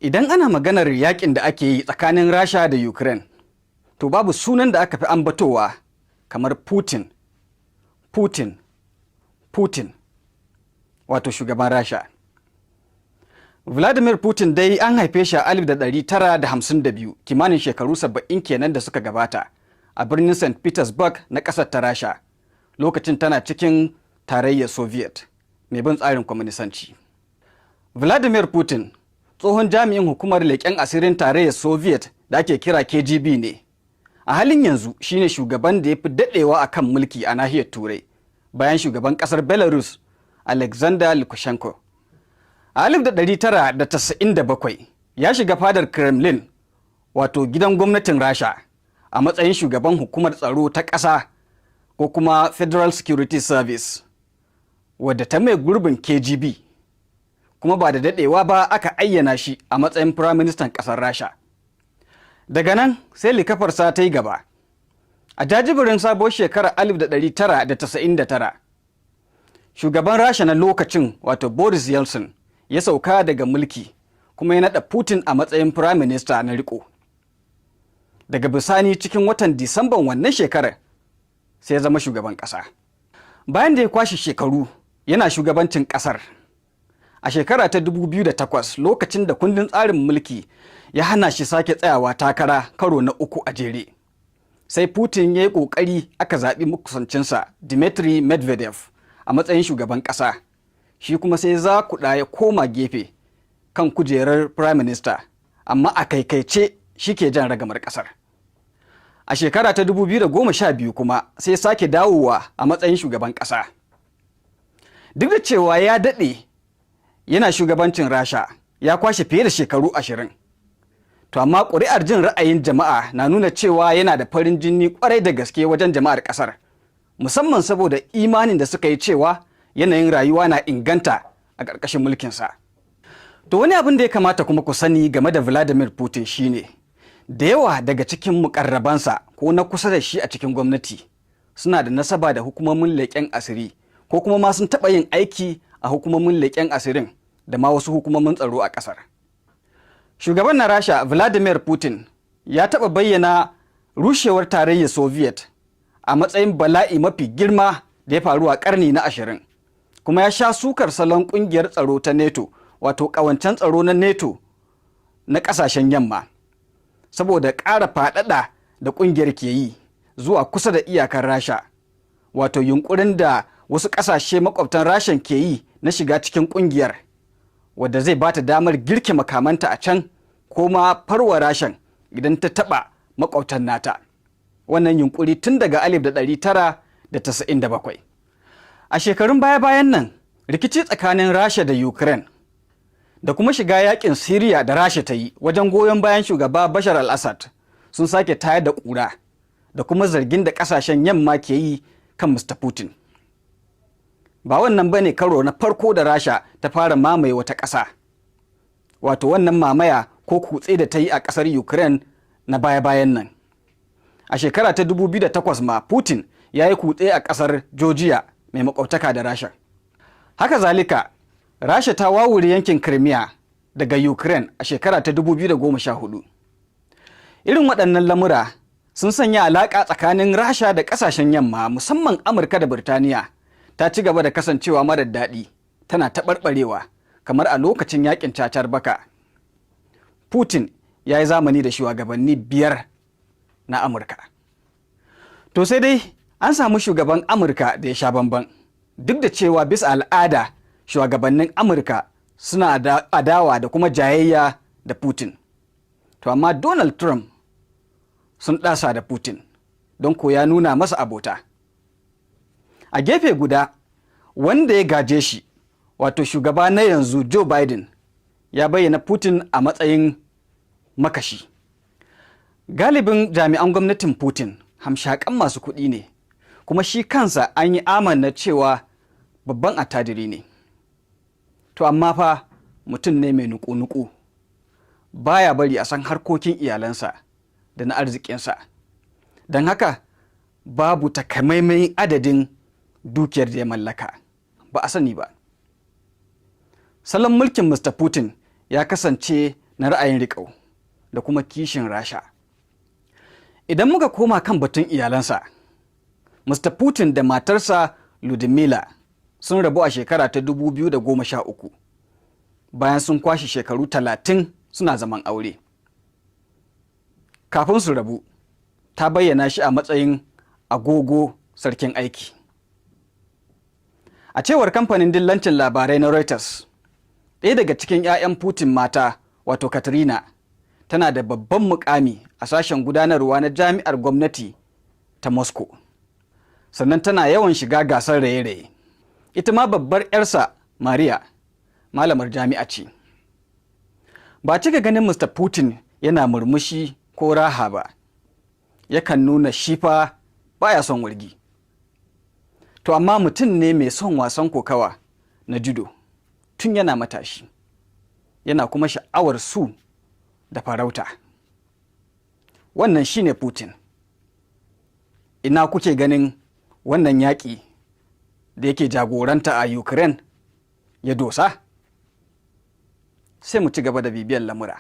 Idan ana maganar yakin da ake yi tsakanin Rasha da Ukraine, to babu sunan da aka fi ambatowa kamar Putin, wato shugaban Rasha. Vladimir Putin dai an haife shi a 1952, kimanin shekaru 70 kenan da suka gabata, a birnin St. Petersburg na ƙasar ta Rasha, lokacin tana cikin tarayyar Soviet mai bin tsarin kwaminisanci. Vladimir Putin tsohon jami'in hukumar leƙen asirin tarayyar Soviet da ake kira KGB ne. A halin yanzu shine shugaban da ya fi daɗewa a kan mulki a nahiyar Turai, bayan shugaban ƙasar Belarus Alexander Lukashenko. A 1997 ya shiga fadar Kremlin, wato gidan gwamnatin Rasha, a matsayin shugaban hukumar tsaro ta ƙasa ko kuma Federal Security Service, wadda ta mai gurbin KGB, kuma ba da daɗewa ba aka ayyana shi a matsayin Firaministan ƙasar Rasha. Daga nan sai likafarsa ta yi gaba. A jajibirin sabuwar shekarar 1999, shugaban Rasha na lokacin, wato Boris Yeltsin, ya sauka daga mulki kuma ya naɗa Putin a matsayin Firaminista na riko. Daga bisani cikin watan Disamban wannan shekarar sai ya zama shugaban ƙasa. Bayan da ya kwashe shekaru yana shugabancin ƙasar, a shekara ta 2008 lokacin da kundin tsarin mulki ya hana shi sake tsayawa takara karo na 3 a jere, sai Putin ya yi ƙoƙari aka zaɓi makusancinsa Dmitry Medvedev a matsayin shugaban ƙasa, shi kuma sai zakuɗa ya koma gefe kan kujerar Prime Minister, amma a kaikaice shi ke jan ragamar ƙasar. A shekara ta 2012 kuma sai sake dawowa a matsayin shugaban ƙasa. Duk da cewa ya daɗe yana shugabancin Rasha, ya kwashe fiye da shekaru 20. To amma ƙuri'ar jin ra'ayin jama'a na nuna cewa yana da farin jini ƙwarai da gaske wajen jama'ar ƙasar, musamman saboda imanin da suka yi cewa yanayin rayuwa na inganta a ƙarƙashin mulkinsa. To wani abin da ya kamata kuma ku sani game da Vladimir Putin shine, da yawa daga cikin muƙarrabansa ko na kusa da shi a cikin gwamnati suna da nasaba da hukumomin leƙen asiri, ko kuma ma sun taɓa yin aiki a hukumomin leƙen asirin da ma wasu hukumomin tsaro a ƙasar. Shugaban na Rasha Vladimir Putin ya taɓa bayyana rushewar tarayyar Soviet a matsayin bala'i mafi girma da ya faru a ƙarni na 20, kuma ya sha sukar salon ƙungiyar tsaro ta NATO, wato ƙawancen tsaro na NATO na ƙasashen yamma, saboda ƙara faɗaɗa da ƙungiyar ke yi zuwa kusa da iyakar Rasha, wato yunƙurin da wasu ƙasashe makwabtan Rashan ke yi na shiga cikin ƙungiyar, wadda zai ba ta damar girke makamanta a can ko ma farwa Rashan idan ta taɓa makwabtan nata. Wannan yunƙuri tun daga 1997. A shekarun baya-bayan nan, rikici tsakanin Rasha da Ukraine da kuma shiga yakin Siriya da Rasha ta yi wajen goyon bayan shugaba Bashar al-Assad sun sake tayar da ƙura da kuma zargin da ƙasashen yamma ke yi kan Mr. Putin. Ba wannan bane karo na farko da Rasha ta fara mamaye wata ƙasa, wato wannan mamaya ko kutse da ta yi a ƙasar Ukraine na baya-bayan nan. A shekara ta 2008 ma Putin ya yi kutse a ƙasar Georgia mai makwabtaka da Rasha. Haka zalika, Rasha ta wawure yankin Crimea daga Ukraine a shekara ta 2014. Irin waɗannan lamura sun sanya alaƙa tsakanin Rasha da ƙasashen yamma, musamman Amurka da Birtaniya, ta ci gaba da kasancewa marar daɗi, tana taɓarɓarewa kamar a lokacin yakin cacar baka. Putin ya yi zamani da shugabanni 5 na Amurka. To sai dai an samu shugaban Amurka da ya sha bamban, duk da cewa bisa al'ada shugabannin Amurka suna adawa da kuma jayayya da Putin. To amma Donald Trump sun ɗasa da Putin, don ko ya nuna masa abota. A gefe guda, wanda ya gaje shi, wato shugaba na yanzu Joe Biden, ya bayyana Putin a matsayin makashi. Galibin jami'an gwamnatin Putin hamshakan masu kuɗi ne, kuma shi kansa an yi amanna cewa babban attajiri ne. To amma fa mutum ne mai nuku-nuku, baya bari a san harkokin iyalansa da na arzikinsa. Don haka babu takamaiman adadin dukiyar da ya mallaka, ba a sani ba. Salon mulkin Mr. Putin ya kasance na ra'ayin riƙau da kuma kishin Rasha. Idan muka koma kan batun iyalansa, Mr. Putin da matarsa Ludmila sun rabu a shekara ta 2013 bayan sun kwashe shekaru 30 suna zaman aure. Kafin su rabu, ta bayyana shi a matsayin agogo sarkin aiki. A cewar kamfanin dillancin labarai na Reuters, ɗaya daga cikin 'ya'yan Putin mata, wato Katrina, tana da babban mukami a sashen gudanarwa na jami'ar gwamnati ta Moscow. Sannan tana yawan shiga gasar raye-raye. Ita ma babbar 'yarsa, Maria, malamar jami'a ce. Ba cika ganin Mr. Putin yana murmushi ko raha ba. Yakan nuna shifa baya son wargi. To amma mutum ne mai son wasan kokawa na judo tun yana matashi. Yana kuma sha'awar su da farauta. Wannan shine Putin. Ina kuke ganin wannan yaƙi da yake jagoranta a Ukraine ya dosa? Sai mu ci gaba da bibiyar lamura.